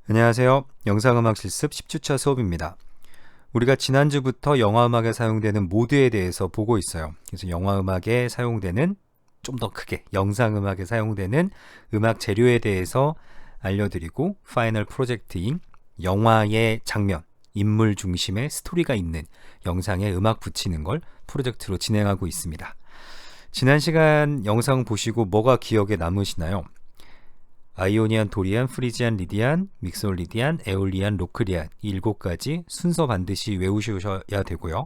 안녕하세요. 영상음악 실습 10주차 수업입니다. 우리가 지난주부터 영화음악에 사용되는 모드에 대해서 보고 있어요. 그래서 영화음악에 사용되는, 좀 더 크게 영상음악에 사용되는 음악 재료에 대해서 알려드리고, 파이널 프로젝트인 영화의 장면, 인물 중심의 스토리가 있는 영상에 음악 붙이는 걸 프로젝트로 진행하고 있습니다. 지난 시간 영상 보시고 뭐가 기억에 남으시나요? 아이오니안, 도리안, 프리지안, 리디안, 믹솔리디안, 에올리안, 로크리안, 이 7가지 순서 반드시 외우셔야 되고요.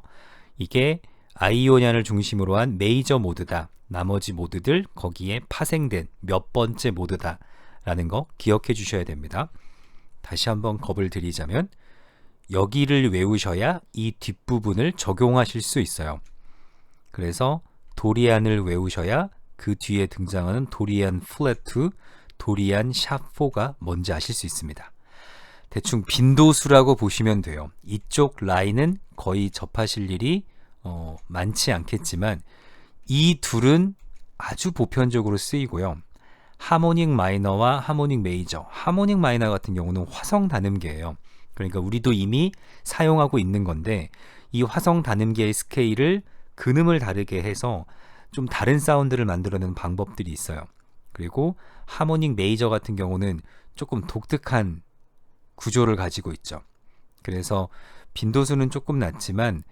이게 아이오니안을 중심으로 한 메이저 모드다. 나머지 모드들 거기에 파생된 몇 번째 모드다 라는 거 기억해 주셔야 됩니다. 다시 한번 겁을 드리자면 여기를 외우셔야 이 뒷부분을 적용하실 수 있어요. 그래서 도리안을 외우셔야 그 뒤에 등장하는 도리안 플랫2, 도리안 샵4가 뭔지 아실 수 있습니다. 대충 빈도수라고 보시면 돼요. 이쪽 라인은 거의 접하실 일이 많지 않겠지만 이 둘은 아주 보편적으로 쓰이고요. 하모닉 마이너와 하모닉 메이저, 하모닉 마이너 같은 경우는 화성 단음계예요. 그러니까 우리도 이미 사용하고 있는 건데 이 화성 단음계의 스케일을 근음을 다르게 해서 좀 다른 사운드를 만들어내는 방법들이 있어요. 그리고 하모닉 메이저 같은 경우는 조금 독특한 구조를 가지고 있죠. 그래서 빈도수는 조금 낮지만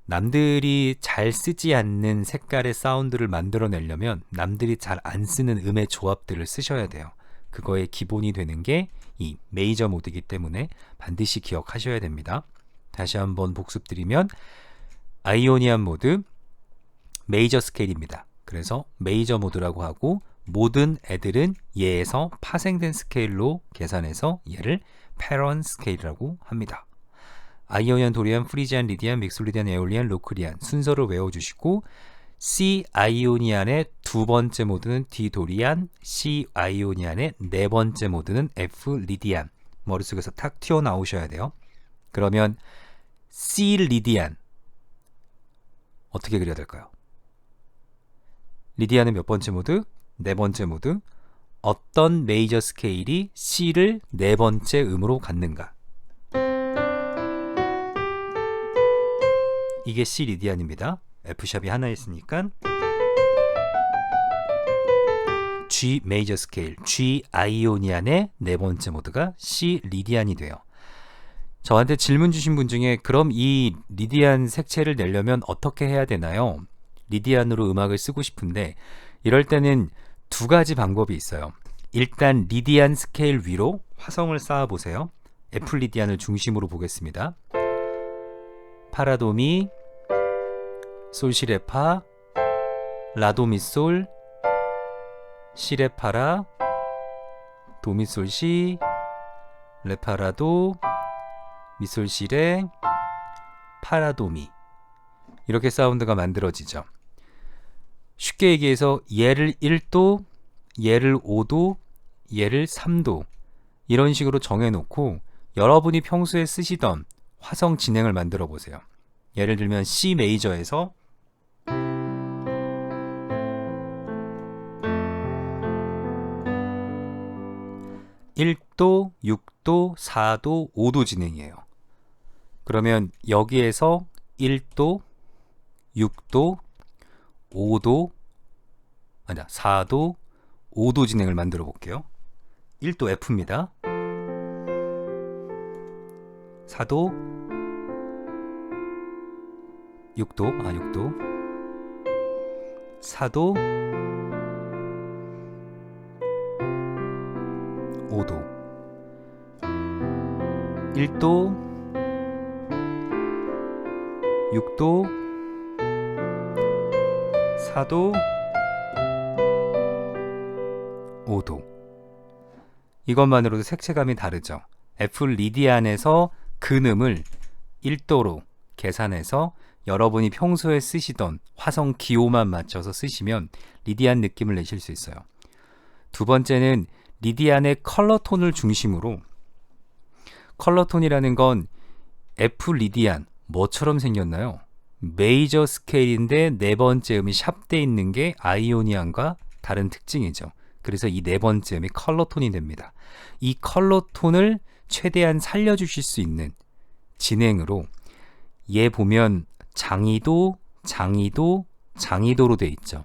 남들이 잘 쓰지 않는 색깔의 사운드를 만들어내려면 남들이 잘 안 쓰는 음의 조합들을 쓰셔야 돼요. 그거의 기본이 되는 게 이 메이저 모드이기 때문에 반드시 기억하셔야 됩니다. 다시 한번 복습드리면 아이오니안 모드 메이저 스케일입니다. 그래서 메이저 모드라고 하고 모든 애들은 얘에서 파생된 스케일로 계산해서 얘를 패런 스케일이라고 합니다. 아이오니안, 도리안, 프리지안, 리디안, 믹솔리디안, 에올리안, 로크리안 순서를 외워주시고 C 아이오니안의 두 번째 모드는 D 도리안, C 아이오니안의 네 번째 모드는 F 리디안 머릿속에서 탁 튀어나오셔야 돼요. 그러면 C 리디안 어떻게 그려야 될까요? 리디안은 몇 번째 모드? 네 번째 모드. 어떤 메이저 스케일이 C를 네 번째 음으로 갖는가? 이게 C 리디안입니다. F샵이 하나 있으니까 G 메이저 스케일, G 아이오니안의 네 번째 모드가 C 리디안이 돼요. 저한테 질문 주신 분 중에 그럼 이 리디안 색채를 내려면 어떻게 해야 되나요? 리디안으로 음악을 쓰고 싶은데 이럴 때는 두 가지 방법이 있어요. 일단 리디안 스케일 위로 화성을 쌓아 보세요. F 리디안을 중심으로 보겠습니다. 파라도미, 솔시레파, 라도미솔, 시레파라, 도미솔시, 레파라도, 미솔시레, 파라도미 이렇게 사운드가 만들어지죠. 쉽게 얘기해서 얘를 1도, 얘를 5도, 얘를 3도 이런 식으로 정해놓고 여러분이 평소에 쓰시던 화성 진행을 만들어 보세요. 예를 들면 C 메이저에서 (1도) (6도) (4도) (5도) 진행이에요. 그러면 여기에서 1도, 6도, 5도, 아니야 4도, 5도 진행을 만들어 볼게요. 1도 F입니다. 4도, 6도, 4도, 5도, 1도, 6도, 4도, 5도. 이것만으로도 색채감이 다르죠. F 리디안에서 근음을 1도로 계산해서 여러분이 평소에 쓰시던 화성 기호만 맞춰서 쓰시면 리디안 느낌을 내실 수 있어요. 두 번째는 리디안의 컬러톤을 중심으로, 컬러톤이라는 건 F 리디안 뭐처럼 생겼나요? 메이저 스케일인데 네 번째 음이 샵돼 있는 게 아이오니안과 다른 특징이죠. 그래서 이 네 번째 음이 컬러톤이 됩니다. 이 컬러톤을 최대한 살려주실 수 있는 진행으로 얘 보면 장이도, 장이도, 장이도로 돼 있죠.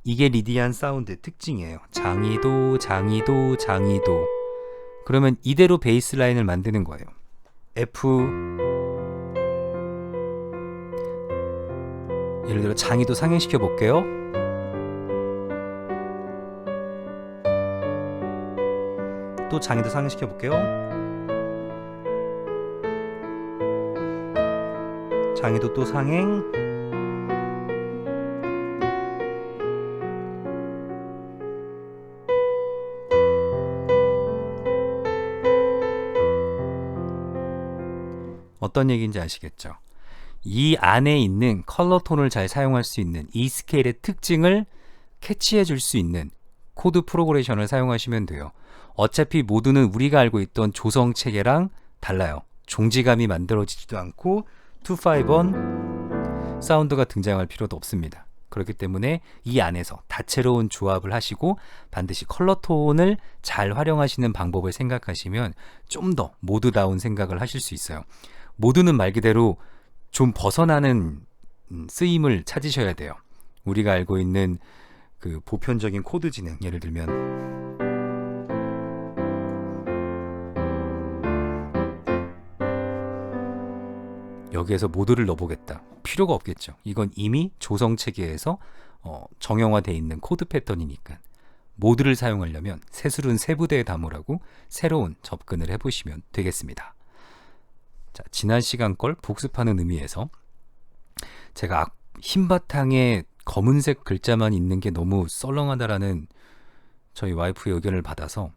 이게 리디안 사운드의 특징이에요. 장이도, 장이도, 장이도. 그러면 이대로 베이스 라인을 만드는 거예요. F, 예를 들어 장이도 상행시켜 볼게요. 또 장이도 상행시켜 볼게요. 장이도 또 상행. 어떤 얘기인지 아시겠죠? 이 안에 있는 컬러톤을 잘 사용할 수 있는 이 스케일의 특징을 캐치해 줄 수 있는 코드 프로그레이션을 사용하시면 돼요. 어차피 모두는 우리가 알고 있던 조성 체계랑 달라요. 종지감이 만들어지지도 않고 2-5번 사운드가 등장할 필요도 없습니다. 그렇기 때문에 이 안에서 다채로운 조합을 하시고 반드시 컬러톤을 잘 활용하시는 방법을 생각하시면 좀 더 모드다운 생각을 하실 수 있어요. 모드는 말 그대로 좀 벗어나는 쓰임을 찾으셔야 돼요. 우리가 알고 있는 그 보편적인 코드 진행, 예를 들면 여기에서 모드를 넣어보겠다. 필요가 없겠죠. 이건 이미 조성 체계에서 정형화되어 있는 코드 패턴이니까. 모드를 사용하려면 새술은 세부대에 담으라고 새로운 접근을 해보시면 되겠습니다. 자, 지난 시간 걸 복습하는 의미에서 제가 흰 바탕에 검은색 글자만 있는 게 너무 썰렁하다라는 저희 와이프의 의견을 받아서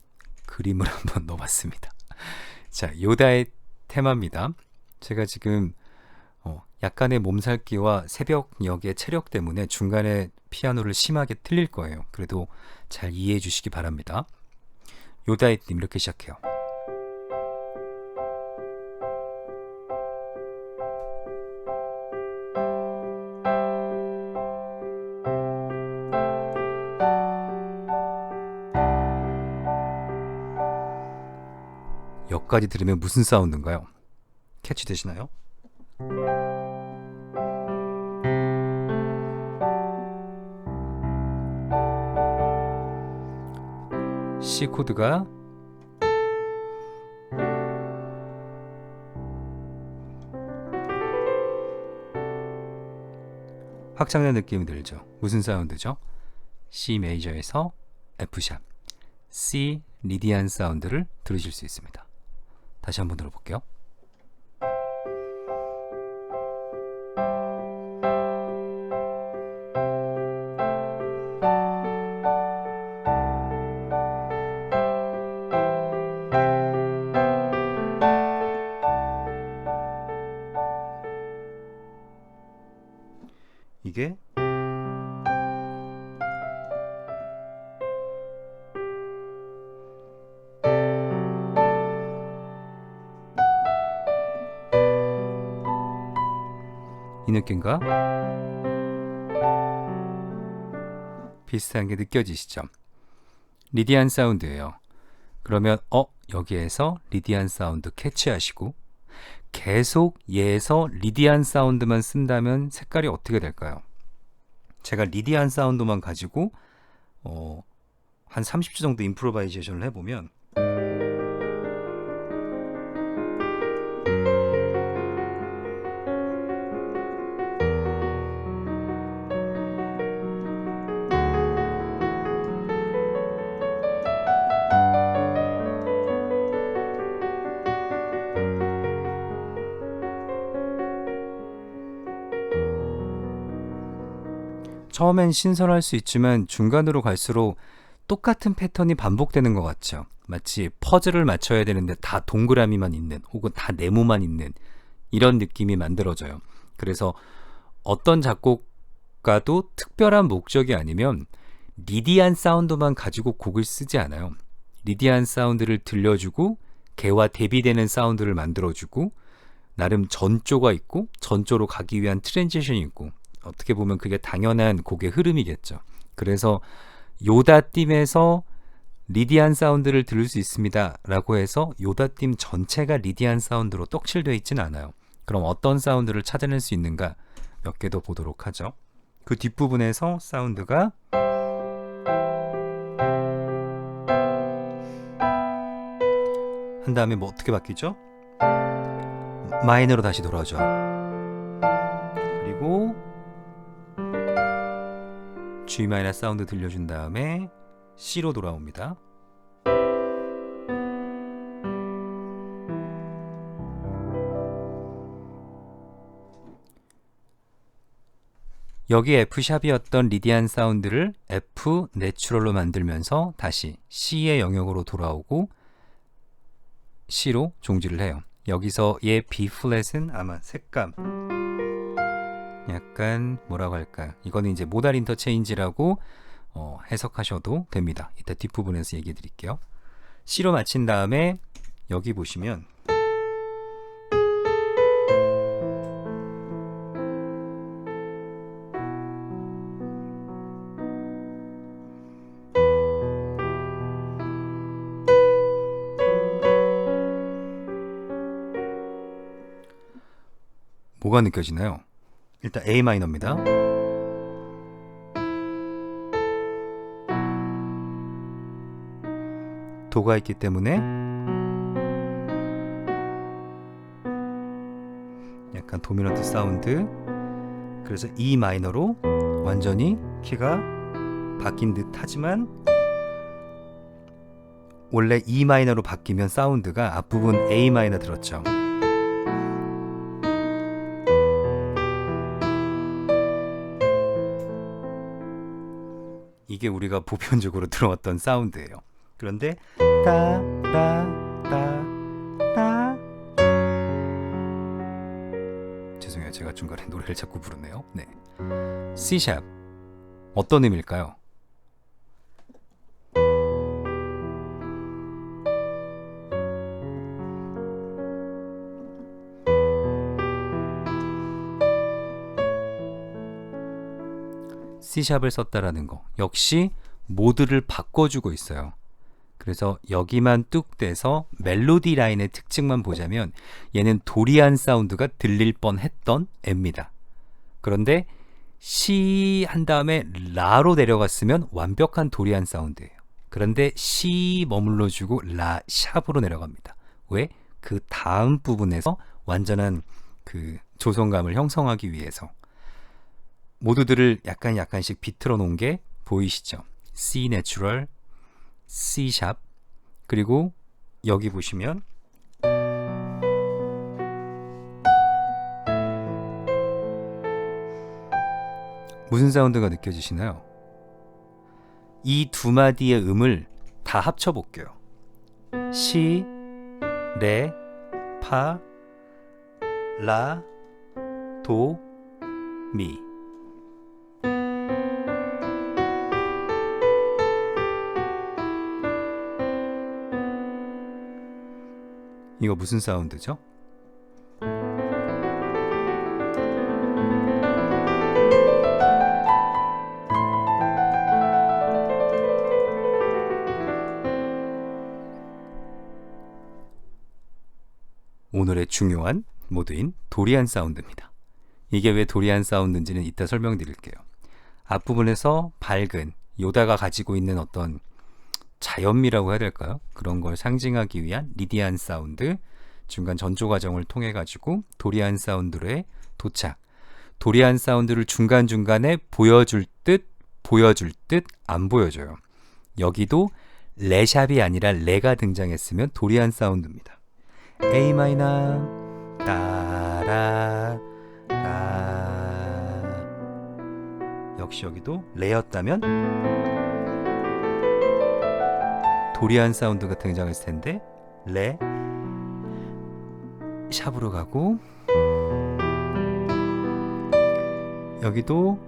그림을 한번 넣어봤습니다. 자, 요다의 테마입니다. 제가 지금 약간의 몸살기와 새벽녘의 체력 때문에 중간에 피아노를 심하게 틀릴 거예요. 그래도 잘 이해해 주시기 바랍니다. 요다이님 이렇게 시작해요. 여기까지 들으면 무슨 사운드인가요? 캐치되시나요? C 코드가 확장된 느낌이 들죠. 무슨 사운드죠? C 메이저에서 F 샵, C 리디안 사운드를 들으실 수 있습니다. 다시 한번 들어볼게요. 이게 이 느낌과 비슷한 게 느껴지시죠? 리디안 사운드예요. 그러면 여기에서 리디안 사운드 캐치하시고 계속 얘에서 리디안 사운드만 쓴다면 색깔이 어떻게 될까요? 제가 리디안 사운드만 가지고 한 30초 정도 임프로바이제이션을 해보면 처음엔 신선할 수 있지만 중간으로 갈수록 똑같은 패턴이 반복되는 것 같죠. 마치 퍼즐을 맞춰야 되는데 다 동그라미만 있는 혹은 다 네모만 있는 이런 느낌이 만들어져요. 그래서 어떤 작곡가도 특별한 목적이 아니면 리디안 사운드만 가지고 곡을 쓰지 않아요. 리디안 사운드를 들려주고 걔와 대비되는 사운드를 만들어주고 나름 전조가 있고 전조로 가기 위한 트랜지션이 있고 어떻게 보면 그게 당연한 곡의 흐름이겠죠. 그래서 요다딤에서 리디안 사운드를 들을 수 있습니다 라고 해서 요다딤 전체가 리디안 사운드로 떡칠되어 있지는 않아요. 그럼 어떤 사운드를 찾아낼 수 있는가 몇 개 더 보도록 하죠. 그 뒷부분에서 사운드가 한 다음에 뭐 어떻게 바뀌죠? 마이너로 다시 돌아오죠. 그리고 G 마이너 사운드 들려준 다음에 C로 돌아옵니다. 여기 F샵이었던 리디안 사운드를 F 내추럴로 만들면서 다시 C의 영역으로 돌아오고 C로 종지를 해요. 여기서 얘 B 플랫은 아마 색감 약간 뭐라고 할까요? 이거는 이제 모달 인터체인지라고 해석하셔도 됩니다. 이따 뒷부분에서 얘기해 드릴게요. C로 마친 다음에 여기 보시면 뭐가 느껴지나요? 일단 A 마이너입니다. 도가 있기 때문에 약간 도미넌트 사운드. 그래서 E 마이너로 완전히 키가 바뀐 듯 하지만 원래 E 마이너로 바뀌면 사운드가 앞부분 A 마이너 들었죠. 이게 우리가 보편적으로 들어왔던 사운드예요. 그런데 따라따따 죄송해요. 제가 중간에 노래를 자꾸 부르네요. 네. C샵 어떤 의미일까요? C샵을 썼다라는 거 역시 모드를 바꿔주고 있어요. 그래서 여기만 뚝 떼서 멜로디 라인의 특징만 보자면 얘는 도리안 사운드가 들릴 뻔했던 애입니다. 그런데 C 한 다음에 라로 내려갔으면 완벽한 도리안 사운드예요. 그런데 C 머물러주고 라 샵으로 내려갑니다. 왜? 그 다음 부분에서 완전한 그 조성감을 형성하기 위해서 모두들을 약간씩 비틀어 놓은 게 보이시죠? C 내추럴, C 샵, 그리고 여기 보시면 무슨 사운드가 느껴지시나요? 이 두 마디의 음을 다 합쳐 볼게요. 시, 레, 파, 라, 도, 미. 이거 무슨 사운드죠? 오늘의 중요한 모드인 도리안 사운드입니다. 이게 왜 도리안 사운드인지는 이따 설명드릴게요. 앞부분에서 밝은 요다가 가지고 있는 어떤 자연미라고 해야 될까요? 그런 걸 상징하기 위한 리디안 사운드, 중간 전조 과정을 통해 가지고 도리안 사운드로의 도착. 도리안 사운드를 중간중간에 보여줄 듯 안 보여줘요. 여기도 레샵이 아니라 레가 등장했으면 도리안 사운드입니다. A 마이너 따라 라 역시 여기도 레였다면 도리안 사운드가 등장했을 텐데 레 샵으로 가고 여기도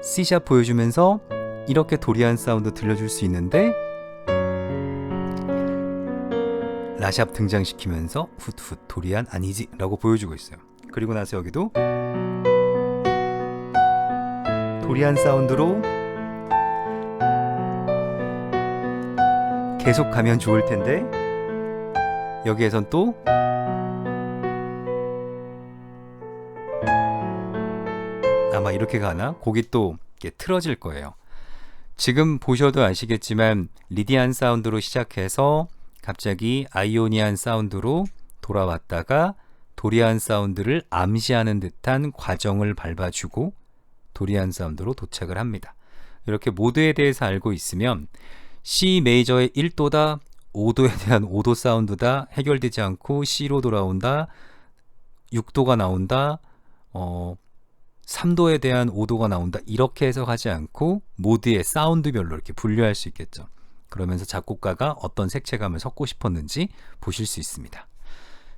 C샵 보여주면서 이렇게 도리안 사운드 들려줄 수 있는데 라샵 등장시키면서 훗훗 도리안 아니지 라고 보여주고 있어요. 그리고 나서 여기도 도리안 사운드로 계속 가면 좋을 텐데 여기에선 또 아마 이렇게 가나? 곡이 또 이렇게 틀어질 거예요. 지금 보셔도 아시겠지만 리디안 사운드로 시작해서 갑자기 아이오니안 사운드로 돌아왔다가 도리안 사운드를 암시하는 듯한 과정을 밟아주고 도리안 사운드로 도착을 합니다. 이렇게 모드에 대해서 알고 있으면 C 메이저의 1도다, 5도에 대한 5도 사운드다, 해결되지 않고 C로 돌아온다, 6도가 나온다, 3도에 대한 5도가 나온다, 이렇게 해석하지 않고 모드의 사운드별로 이렇게 분류할 수 있겠죠. 그러면서 작곡가가 어떤 색채감을 섞고 싶었는지 보실 수 있습니다.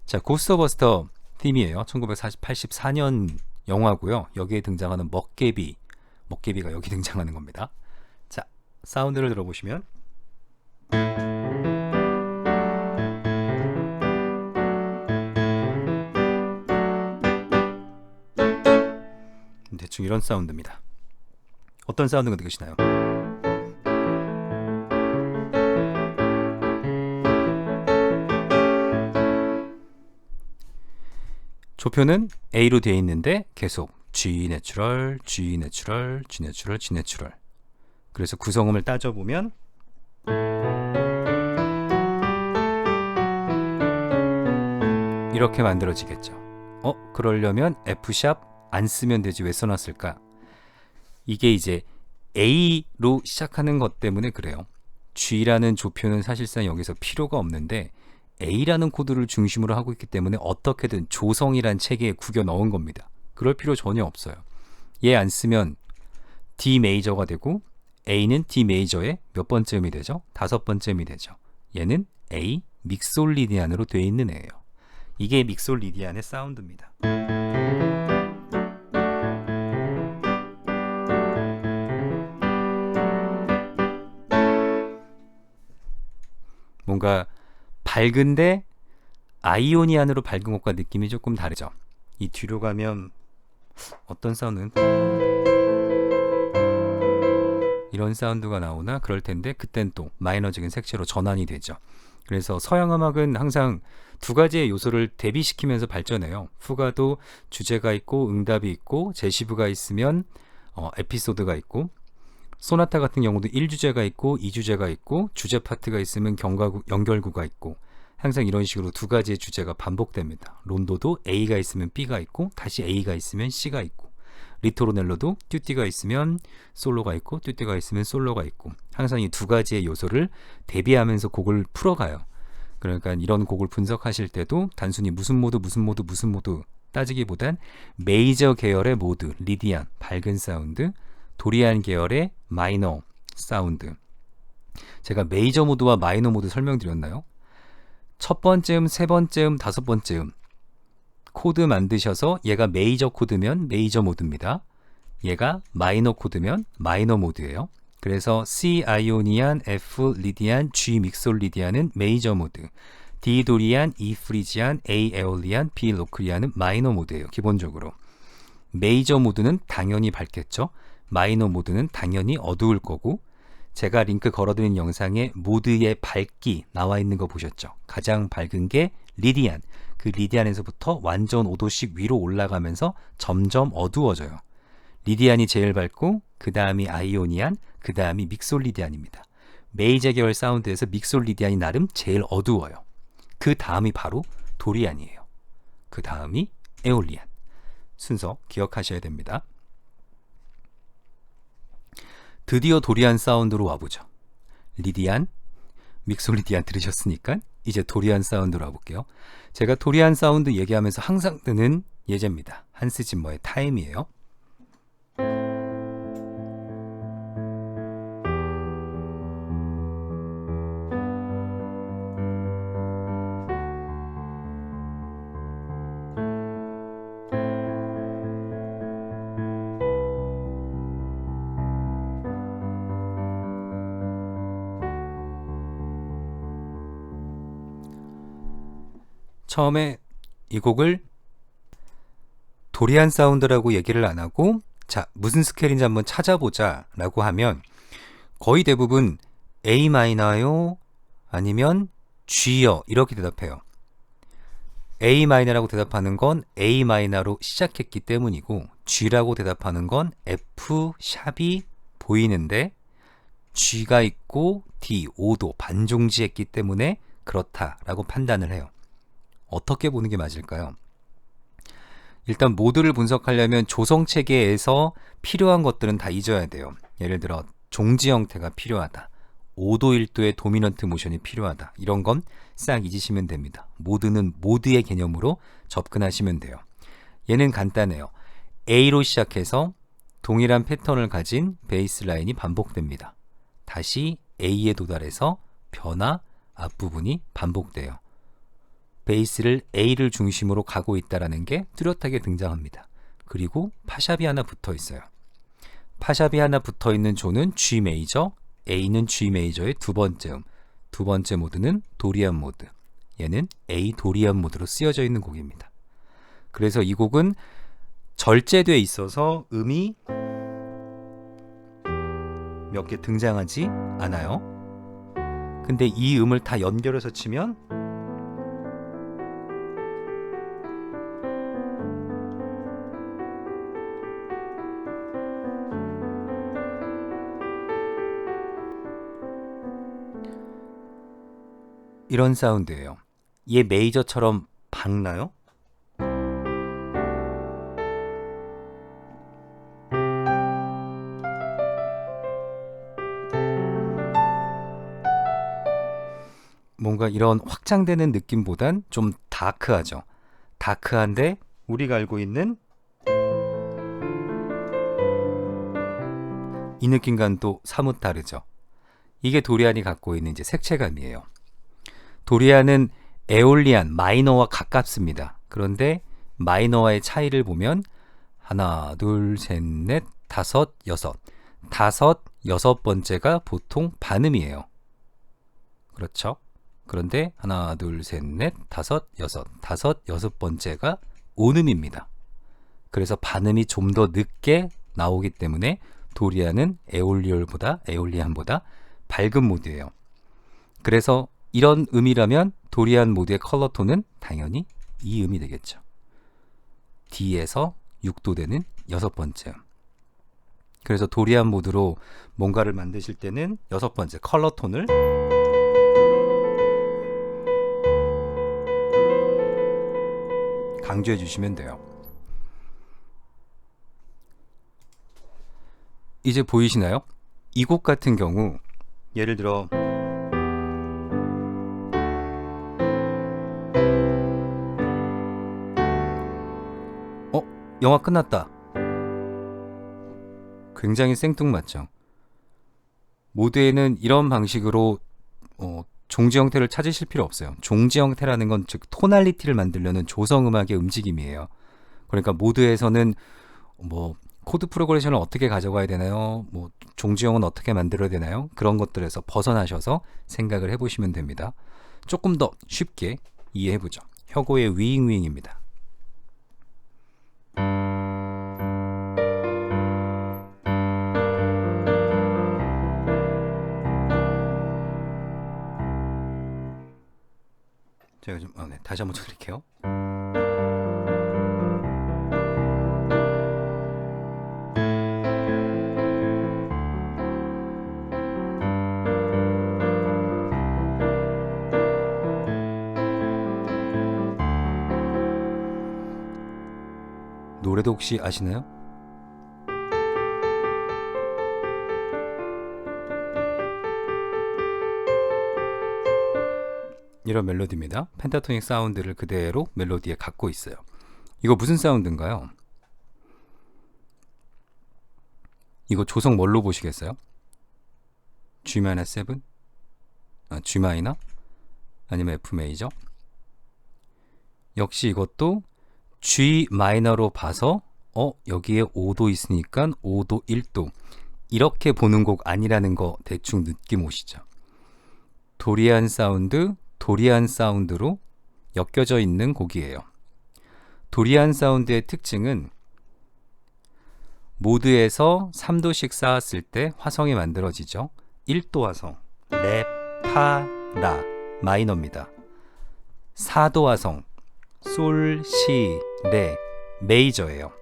자, 고스트버스터 팀이에요. 1984년 영화고요. 여기에 등장하는 먹개비가 여기 등장하는 겁니다. 자, 사운드를 들어보시면 대충 이런 사운드입니다. 어떤 사운드가 느껴지나요? 조표는 A로 되어 있는데 계속 G 내추럴, G 내추럴, G 내추럴, G 내추럴. 그래서 구성음을 따져보면 이렇게 만들어지겠죠. 그러려면 F샵 안 쓰면 되지 왜 써놨을까? 이게 이제 A로 시작하는 것 때문에 그래요. G라는 조표는 사실상 여기서 필요가 없는데 A라는 코드를 중심으로 하고 있기 때문에 어떻게든 조성이란 체계에 구겨 넣은 겁니다. 그럴 필요 전혀 없어요. 얘 안 쓰면 D 메이저가 되고 A는 D 메이저의 몇 번째 음이 되죠? 5번째 음이 되죠. 얘는 A 믹솔리디안으로 되어 있는 애예요. 이게 믹솔리디안의 사운드입니다. 뭔가 밝은데 아이오니안으로 밝은 것과 느낌이 조금 다르죠. 이 뒤로 가면 어떤 사운드는 이런 사운드가 나오나 그럴 텐데 그땐 또 마이너적인 색채로 전환이 되죠. 그래서 서양 음악은 항상 두 가지의 요소를 대비시키면서 발전해요. 후가도 주제가 있고 응답이 있고 제시부가 있으면 에피소드가 있고 소나타 같은 경우도 1주제가 있고 2주제가 있고 주제 파트가 있으면 연결구가 있고 항상 이런 식으로 두 가지의 주제가 반복됩니다. 론도도 A가 있으면 B가 있고 다시 A가 있으면 C가 있고 리토로넬로도 듀티가 있으면 솔로가 있고 듀티가 있으면 솔로가 있고 항상 이 두 가지의 요소를 대비하면서 곡을 풀어가요. 그러니까 이런 곡을 분석하실 때도 단순히 무슨 모드 따지기보단 메이저 계열의 모드, 리디안, 밝은 사운드, 도리안 계열의 마이너 사운드. 제가 메이저 모드와 마이너 모드 설명드렸나요? 첫 번째 음, 세 번째 음, 다섯 번째 음 코드 만드셔서 얘가 메이저 코드면 메이저 모드입니다. 얘가 마이너 코드면 마이너 모드예요. 그래서 C 아이오니안, F 리디안, G 믹솔리디안은 메이저 모드, D 도리안, E 프리지안, A 에올리안, B 로크리안은 마이너 모드예요. 기본적으로 메이저 모드는 당연히 밝겠죠. 마이너 모드는 당연히 어두울 거고 제가 링크 걸어드린 영상에 모드의 밝기 나와 있는 거 보셨죠? 가장 밝은 게 리디안. 그 리디안에서부터 완전 5도씩 위로 올라가면서 점점 어두워져요. 리디안이 제일 밝고 그 다음이 아이오니안, 그 다음이 믹솔리디안입니다. 메이저 계열 사운드에서 믹솔리디안이 나름 제일 어두워요. 그 다음이 바로 도리안이에요. 그 다음이 에올리안. 순서 기억하셔야 됩니다. 드디어 도리안 사운드로 와보죠. 리디안, 믹솔리디안 들으셨으니까 이제 도리안 사운드로 와볼게요. 제가 도리안 사운드 얘기하면서 항상 뜨는 예제입니다. 한스 짐머의 타임이에요. 처음에 이 곡을 도리안 사운드라고 얘기를 안 하고 자 무슨 스케일인지 한번 찾아보자 라고 하면 거의 대부분 A 마이너요, 아니면 G요 이렇게 대답해요. A 마이너라고 대답하는 건 A 마이너로 시작했기 때문이고 G라고 대답하는 건 F 샵이 보이는데 G가 있고 D, 5도 반종지했기 때문에 그렇다라고 판단을 해요. 어떻게 보는 게 맞을까요? 일단 모드를 분석하려면 조성체계에서 필요한 것들은 다 잊어야 돼요. 예를 들어 종지 형태가 필요하다. 5도 1도의 도미넌트 모션이 필요하다. 이런 건 싹 잊으시면 됩니다. 모드는 모드의 개념으로 접근하시면 돼요. 얘는 간단해요. A로 시작해서 동일한 패턴을 가진 베이스 라인이 반복됩니다. 다시 A에 도달해서 변화 앞부분이 반복돼요. 베이스를 A를 중심으로 가고 있다는 게 뚜렷하게 등장합니다. 그리고 파샵이 하나 붙어 있어요. 파샵이 하나 붙어 있는 조는 G 메이저, A는 G 메이저의 두 번째 음, 두 번째 모드는 도리안 모드. 얘는 A 도리안 모드로 쓰여져 있는 곡입니다. 그래서 이 곡은 절제돼 있어서 음이 몇 개 등장하지 않아요. 근데 이 음을 다 연결해서 치면 이런 사운드예요. 얘 메이저처럼 박나요? 뭔가 이런 확장되는 느낌보단 좀 다크하죠. 다크한데 우리가 알고 있는 이 느낌과는 또 사뭇 다르죠. 이게 도리안이 갖고 있는 이제 색채감이에요. 도리안은 에올리안, 마이너와 가깝습니다. 그런데 마이너와의 차이를 보면 하나, 둘, 셋, 넷, 다섯, 여섯. 다섯, 여섯 번째가 보통 반음이에요. 그렇죠? 그런데 하나, 둘, 셋, 넷, 다섯, 여섯. 다섯, 여섯 번째가 온음입니다. 그래서 반음이 좀 더 늦게 나오기 때문에 도리안은 에올리안보다 밝은 모드예요. 그래서 이런 음이라면 도리안 모드의 컬러톤은 당연히 이 음이 되겠죠. D에서 6도 되는 여섯 번째 음. 그래서 도리안 모드로 뭔가를 만드실 때는 여섯 번째 컬러톤을 강조해 주시면 돼요. 이제 보이시나요? 이 곡 같은 경우 예를 들어 영화 끝났다. 굉장히 생뚱맞죠. 모드에는 이런 방식으로 종지 형태를 찾으실 필요 없어요. 종지 형태라는 건 즉 토날리티를 만들려는 조성음악의 움직임이에요. 그러니까 모드에서는 뭐 코드 프로그레션을 어떻게 가져가야 되나요? 뭐 종지형은 어떻게 만들어야 되나요? 그런 것들에서 벗어나셔서 생각을 해보시면 됩니다. 조금 더 쉽게 이해해보죠. 혁오의 위잉위잉입니다. 제가 좀 다시 한번 쳐드릴게요. 노래도 혹시 아시나요? 이런 멜로디입니다. 펜타토닉 사운드를 그대로 멜로디에 갖고 있어요. 이거 무슨 사운드인가요? 이거 조성 뭘로 보시겠어요? G-7? G 마이너? 아니면 F 메이저? 역시 이것도 G 마이너로 봐서 여기에 5도 있으니까 5도 1도 이렇게 보는 곡 아니라는 거 대충 느낌 오시죠? 도리안 사운드로 엮여져 있는 곡이에요. 도리안 사운드의 특징은 모드에서 3도씩 쌓았을 때 화성이 만들어지죠. 1도 화성, 레, 파, 라 마이너입니다. 4도 화성 솔, 시, 레 메이저예요.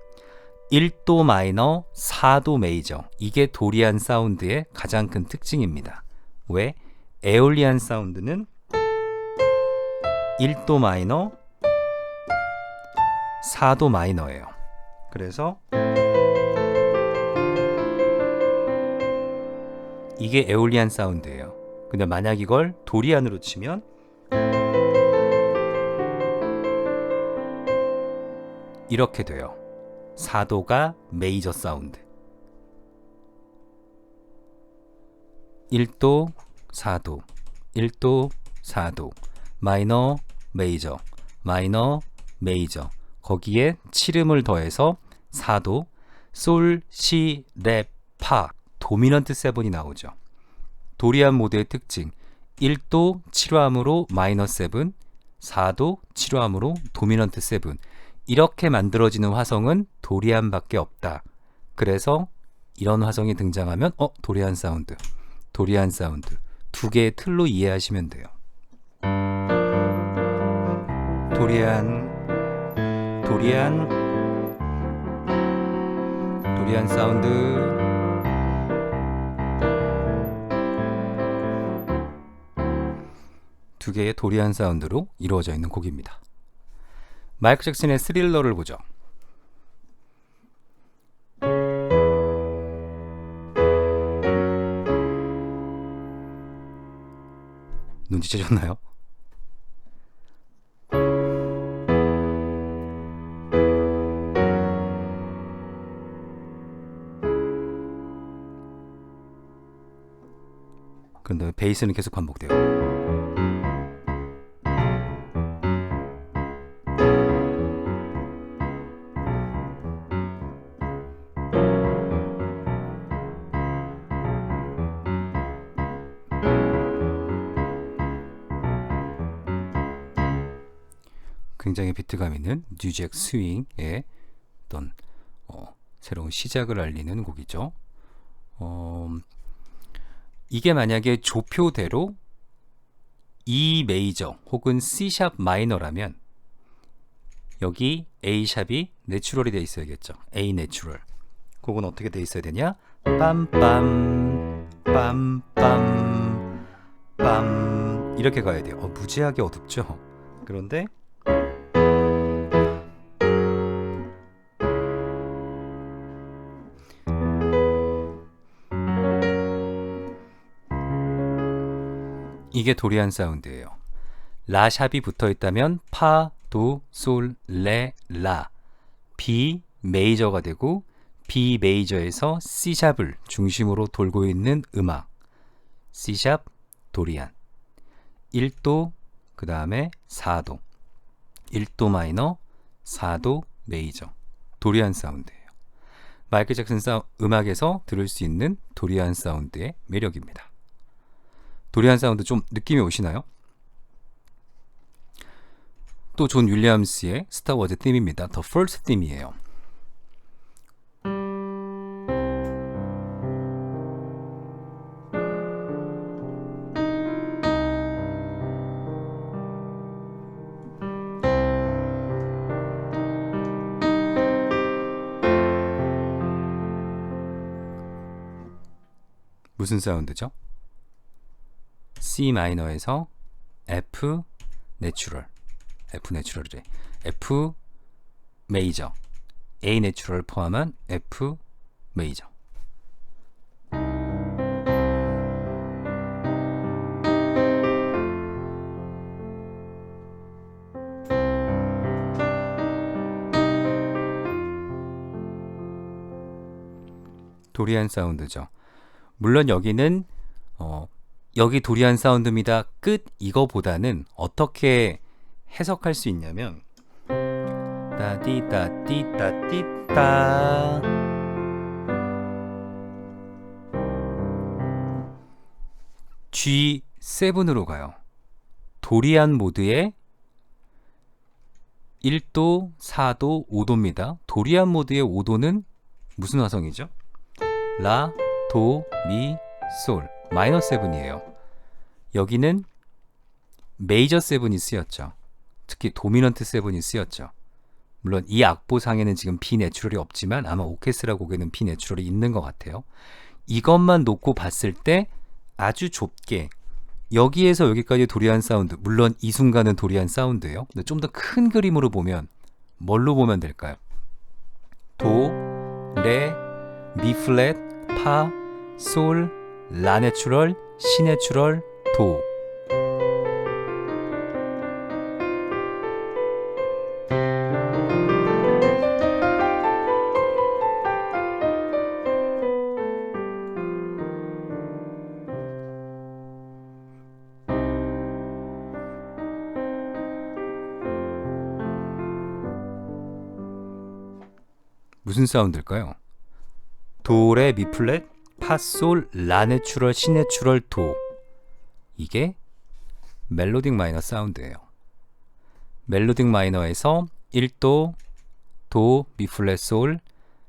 1도 마이너, 4도 메이저. 이게 도리안 사운드의 가장 큰 특징입니다. 왜? 에올리안 사운드는 1도 마이너, 4도 마이너예요. 그래서 이게 에올리안 사운드예요. 근데 만약 이걸 도리안으로 치면 이렇게 돼요. 4도가 메이저 사운드. 1도, 4도, 1도, 4도, 마이너, 메이저, 마이너, 메이저. 거기에 7음을 더해서 4도, 솔, 시, 레, 파, 도미넌트 7이 나오죠. 도리안 모드의 특징, 1도 7화음으로 마이너 7, 4도 7화음으로 도미넌트 7. 이렇게 만들어지는 화성은 도리안밖에 없다. 그래서 이런 화성이 등장하면 도리안 사운드, 도리안 사운드. 두 개의 틀로 이해하시면 돼요. 도리안, 도리안, 도리안 사운드. 두 개의 도리안 사운드로 이루어져 있는 곡입니다. 마이클 잭슨의 스릴러를 보죠. 눈치채셨나요? 그런데 베이스는 계속 반복돼요. 굉장히 비트감 있는 뉴잭 스윙의 어떤 새로운 시작을 알리는 곡이죠. 이게 만약에 조표대로 E 메이저 혹은 C 샵 마이너라면 여기 A 샵이 내추럴이 돼 있어야겠죠. A 내추럴. 곡은 어떻게 돼 있어야 되냐? 빰빰 빰빰 빰 이렇게 가야 돼요. 무지하게 어둡죠. 그런데 이게 도리안 사운드예요. 라 샵이 붙어 있다면 파, 도, 솔, 레, 라. B 메이저가 되고 B 메이저에서 C 샵을 중심으로 돌고 있는 음악. C 샵 도리안. 1도 그 다음에 4도. 1도 마이너, 4도 메이저. 도리안 사운드예요. 마이클 잭슨 음악에서 들을 수 있는 도리안 사운드의 매력입니다. 도리안 사운드 좀 느낌이 오시나요? 또 존 윌리엄스의 스타워즈 팀입니다. The First 팀이에요. 무슨 사운드죠? C 마이너에서 F 내추럴, F 내추럴이래. F 메이저, A 내추럴 포함한 F 메이저. 도리안 사운드죠. 물론 여기는 여기 도리안 사운드입니다. 끝 이거보다는 어떻게 해석할 수 있냐면 따디따띠따띠따 G7으로 가요. 도리안 모드의 1도, 4도, 5도입니다. 도리안 모드의 5도는 무슨 화성이죠? 라, 도, 미, 솔 마이너 7이에요. 여기는 메이저 세븐이 쓰였죠. 특히 도미넌트 세븐이 쓰였죠. 물론 이 악보상에는 지금 B 내추럴이 없지만 아마 오케스트라 곡에는 B 내추럴이 있는 것 같아요. 이것만 놓고 봤을 때 아주 좁게 여기에서 여기까지 도리안 사운드, 물론 이 순간은 도리안 사운드예요. 근데 좀 더 큰 그림으로 보면 뭘로 보면 될까요? 도, 레, 미 플랫, 파, 솔, 라 내추럴, 시 내추럴, 도. 무슨 사운드일까요? 도, 레, 미 플랫, 파, 솔, 라 내추럴, 시 내추럴, 도. 이게 멜로딕 마이너 사운드예요. 멜로딕 마이너에서 1도, 도, 미 플랫, 솔,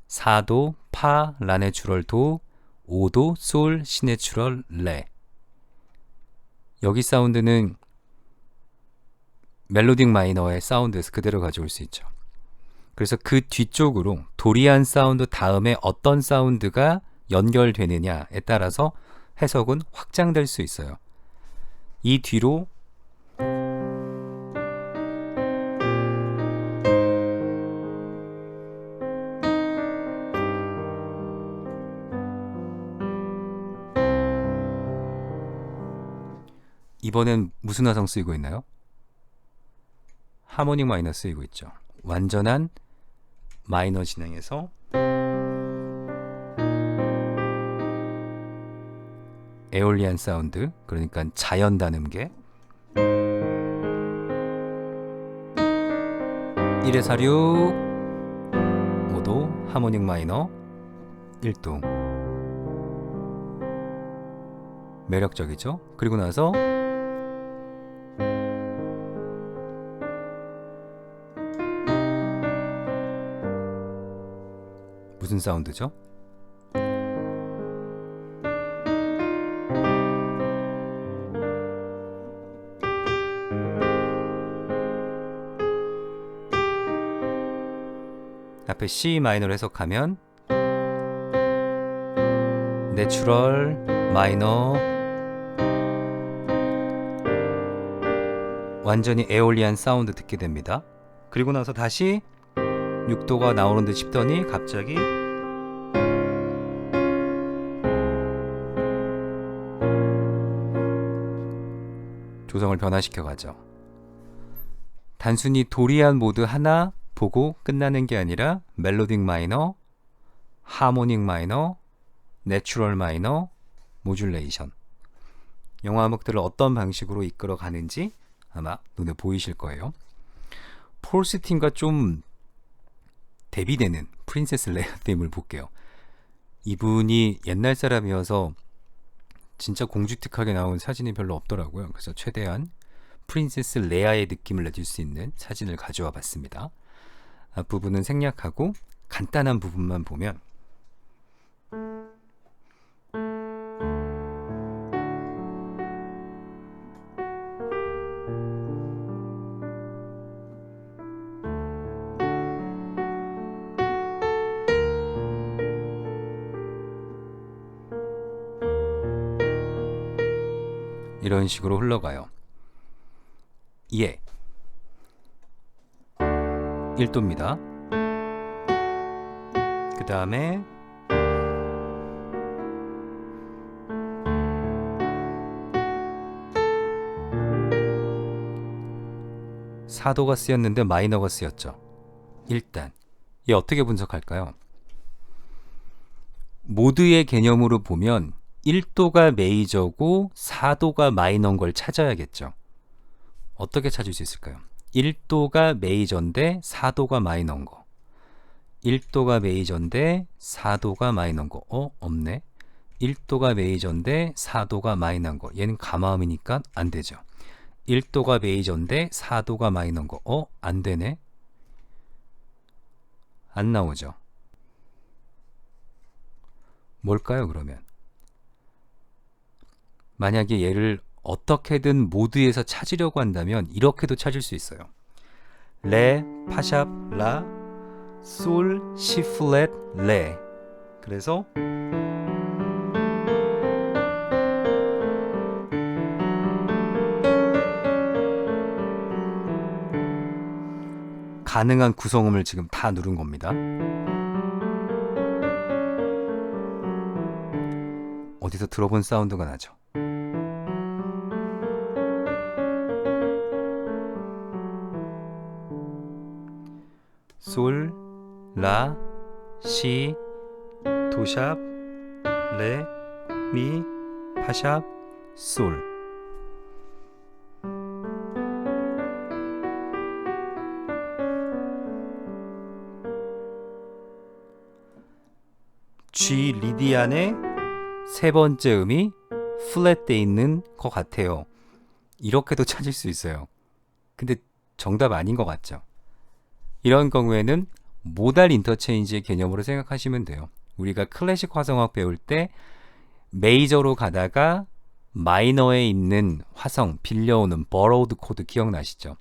4도, 파, 라 내추럴, 도, 5도, 솔, 시 내추럴, 레. 여기 사운드는 멜로딕 마이너의 사운드에서 그대로 가져올 수 있죠. 그래서 그 뒤쪽으로 도리안 사운드 다음에 어떤 사운드가 연결되느냐에 따라서 해석은 확장될 수 있어요. 이 뒤로 이번엔 무슨 화성 쓰이고 있나요? 하모닉 마이너 쓰이고 있죠. 완전한 마이너 진행에서 에올리안 사운드, 그러니까 자연 단음계 1의 4류 5도 하모닉 마이너 1도 매력적이죠. 그리고 나서 무슨 사운드죠? 앞에 C 마이너로 해석하면 내추럴 마이너 완전히 에올리안 사운드 듣게 됩니다. 그리고 나서 다시 6도가 나오는 듯 싶더니 갑자기 조성을 변화시켜 가죠. 단순히 도리안 모드 하나 보고 끝나는 게 아니라 멜로딕 마이너, 하모닉 마이너, 내추럴 마이너, 모듈레이션. 영화 음악들을 어떤 방식으로 이끌어 가는지 아마 눈에 보이실 거예요. 폴스 팀과 좀 대비되는 프린세스 레아 팀을 볼게요. 이분이 옛날 사람이어서 진짜 공주틱하게 나온 사진이 별로 없더라고요. 그래서 최대한 프린세스 레아의 느낌을 내줄 수 있는 사진을 가져와 봤습니다. 앞부분은 생략하고 간단한 부분만 보면 이런 식으로 흘러가요. 예. 1도입니다. 그 다음에 사도가 쓰였는데 마이너가 쓰였죠. 일단 얘 어떻게 분석할까요? 모드의 개념으로 보면 1도가 메이저고 4도가 마이너인 걸 찾아야겠죠. 어떻게 찾을 수 있을까요? 1도가 메이저인데 4도가 마이너인 거. 1도가 메이저인데 4도가 마이너인 거. 없네. 1도가 메이저인데 4도가 마이너인 거. 얘는 가마음이니까 안 되죠. 1도가 메이저인데 4도가 마이너인 거. 안 되네. 안 나오죠. 뭘까요, 그러면? 만약에 얘를 어떻게든 모드에서 찾으려고 한다면 이렇게도 찾을 수 있어요. 레, 파샵, 라, 솔, 시 플랫, 레. 그래서 가능한 구성음을 지금 다 누른 겁니다. 어디서 들어본 사운드가 나죠. 솔, 라, 시, 도샵, 레, 미, 파샵, 솔. G 리디안의 세 번째 음이 플랫돼 있는 것 같아요. 이렇게도 찾을 수 있어요. 근데 정답 아닌 것 같죠? 이런 경우에는 모달 인터체인지의 개념으로 생각하시면 돼요. 우리가 클래식 화성학 배울 때 메이저로 가다가 마이너에 있는 화성, 빌려오는 borrowed 코드 기억나시죠?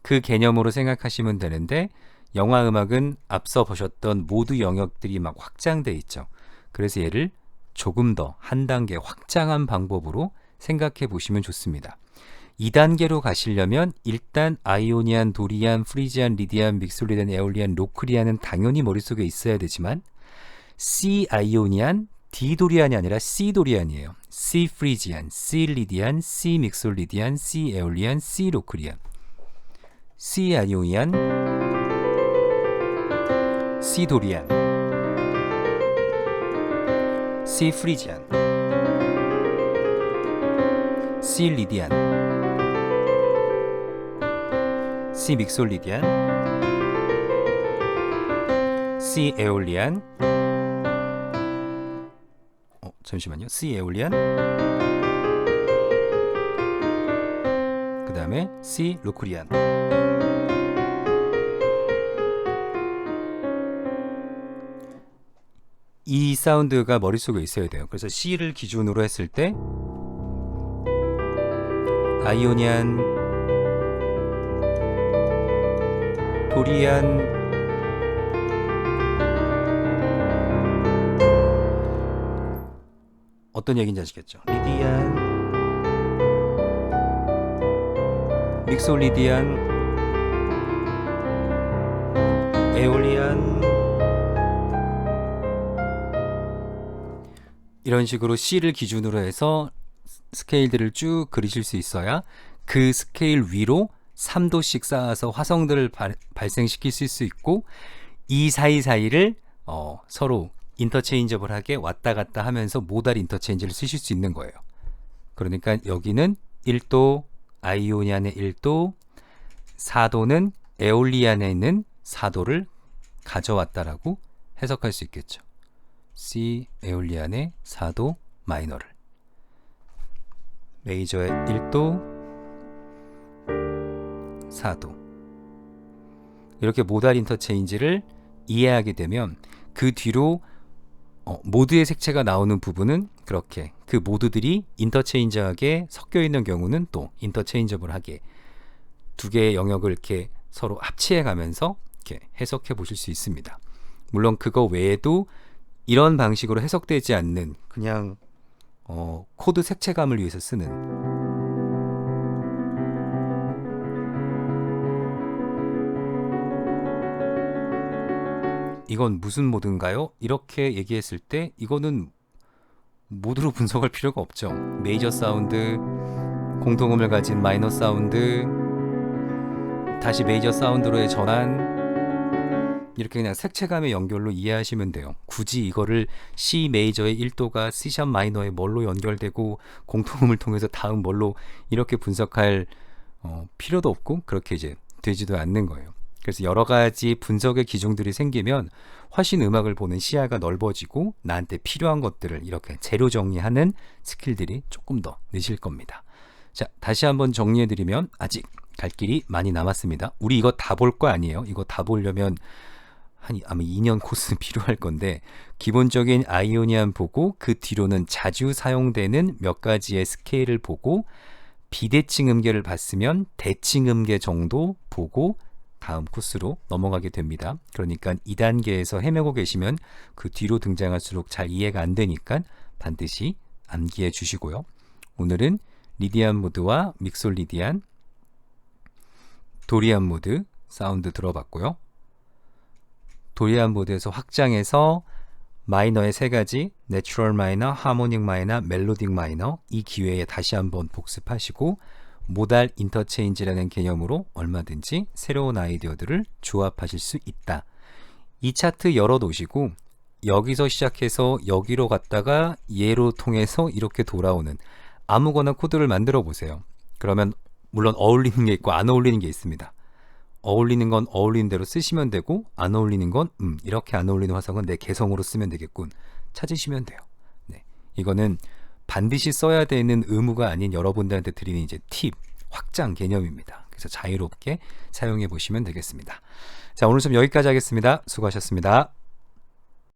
그 개념으로 생각하시면 되는데 영화 음악은 앞서 보셨던 모두 영역들이 막 확장돼 있죠. 그래서 얘를 조금 더 한 단계 확장한 방법으로 생각해 보시면 좋습니다. 2단계로 가시려면 일단 아이오니안, 도리안, 프리지안, 리디안, 믹솔리디안, 에올리안, 로크리안은 당연히 머릿속에 있어야 되지만 C 아이오니안, D 도리안이 아니라 C 도리안이에요. C 프리지안, C 리디안, C 믹솔리디안, C 에올리안, C 로크리안. C 아이오니안, C 도리안, C 프리지안, C 리디안, C 믹솔리디안, C 에올리안, 잠시만요. C 에올리안, 그 다음에 C 로크리안. 이 사운드가 머릿속에 있어야 돼요. 그래서 C를 기준으로 했을 때 아이오니안, 도리안, 어떤 얘기인지 아시겠죠? 리디안, 믹솔리디안, 에올리안, 이런 식으로 C를 기준으로 해서 스케일들을 쭉 그리실 수 있어야 그 스케일 위로 3도씩 쌓아서 화성들을 발생시킬 수 있고 이 사이사이를 서로 인터체인저블하게 왔다 갔다 하면서 모달 인터체인지를 쓰실 수 있는 거예요. 그러니까 여기는 1도, 아이오니안의 1도, 4도는 에올리안에 있는 4도를 가져왔다라고 해석할 수 있겠죠. C 에올리안의 4도 마이너를 메이저의 1도 4도 이렇게 모달 인터체인지를 이해하게 되면 그 뒤로 모드의 색채가 나오는 부분은 그렇게 그 모드들이 인터체인저하게 섞여 있는 경우는 또 인터체인저블하게 두 개의 영역을 이렇게 서로 합치해 가면서 이렇게 해석해 보실 수 있습니다. 물론 그거 외에도 이런 방식으로 해석되지 않는 그냥 코드 색채감을 위해서 쓰는 이건 무슨 모드인가요? 이렇게 얘기했을 때 이거는 모드로 분석할 필요가 없죠. 메이저 사운드, 공통음을 가진 마이너 사운드, 다시 메이저 사운드로의 전환, 이렇게 그냥 색채감의 연결로 이해하시면 돼요. 굳이 이거를 C 메이저의 1도가 C샵 마이너의 뭘로 연결되고 공통음을 통해서 다음 뭘로 이렇게 분석할 필요도 없고 그렇게 이제 되지도 않는 거예요. 그래서 여러 가지 분석의 기종들이 생기면 훨씬 음악을 보는 시야가 넓어지고 나한테 필요한 것들을 이렇게 재료 정리하는 스킬들이 조금 더 느실 겁니다. 자, 다시 한번 정리해드리면 아직 갈 길이 많이 남았습니다. 우리 이거 다 볼 거 아니에요. 이거 다 보려면 아마 2년 코스는 필요할 건데 기본적인 아이오니안 보고 그 뒤로는 자주 사용되는 몇 가지의 스케일을 보고 비대칭 음계를 봤으면 대칭 음계 정도 보고 다음 코스로 넘어가게 됩니다. 그러니까 2단계에서 헤매고 계시면 그 뒤로 등장할수록 잘 이해가 안 되니까 반드시 암기해 주시고요. 오늘은 리디안 모드와 믹솔 리디안, 도리안 모드 사운드 들어봤고요. 도리안 모드에서 확장해서 마이너의 세 가지, 내추럴 마이너, 하모닉 마이너, 멜로딕 마이너, 이 기회에 다시 한번 복습하시고 모달 인터체인지라는 개념으로 얼마든지 새로운 아이디어들을 조합하실 수 있다. 이 차트 열어 놓으시고 여기서 시작해서 여기로 갔다가 얘로 통해서 이렇게 돌아오는 아무거나 코드를 만들어 보세요. 그러면 물론 어울리는 게 있고 안 어울리는 게 있습니다. 어울리는 건 어울리는 대로 쓰시면 되고 안 어울리는 건 이렇게 안 어울리는 화성은 내 개성으로 쓰면 되겠군 찾으시면 돼요. 네, 이거는 반드시 써야 되는 의무가 아닌 여러분들한테 드리는 이제 팁, 확장 개념입니다. 그래서 자유롭게 사용해 보시면 되겠습니다. 자, 오늘 좀 여기까지 하겠습니다. 수고하셨습니다.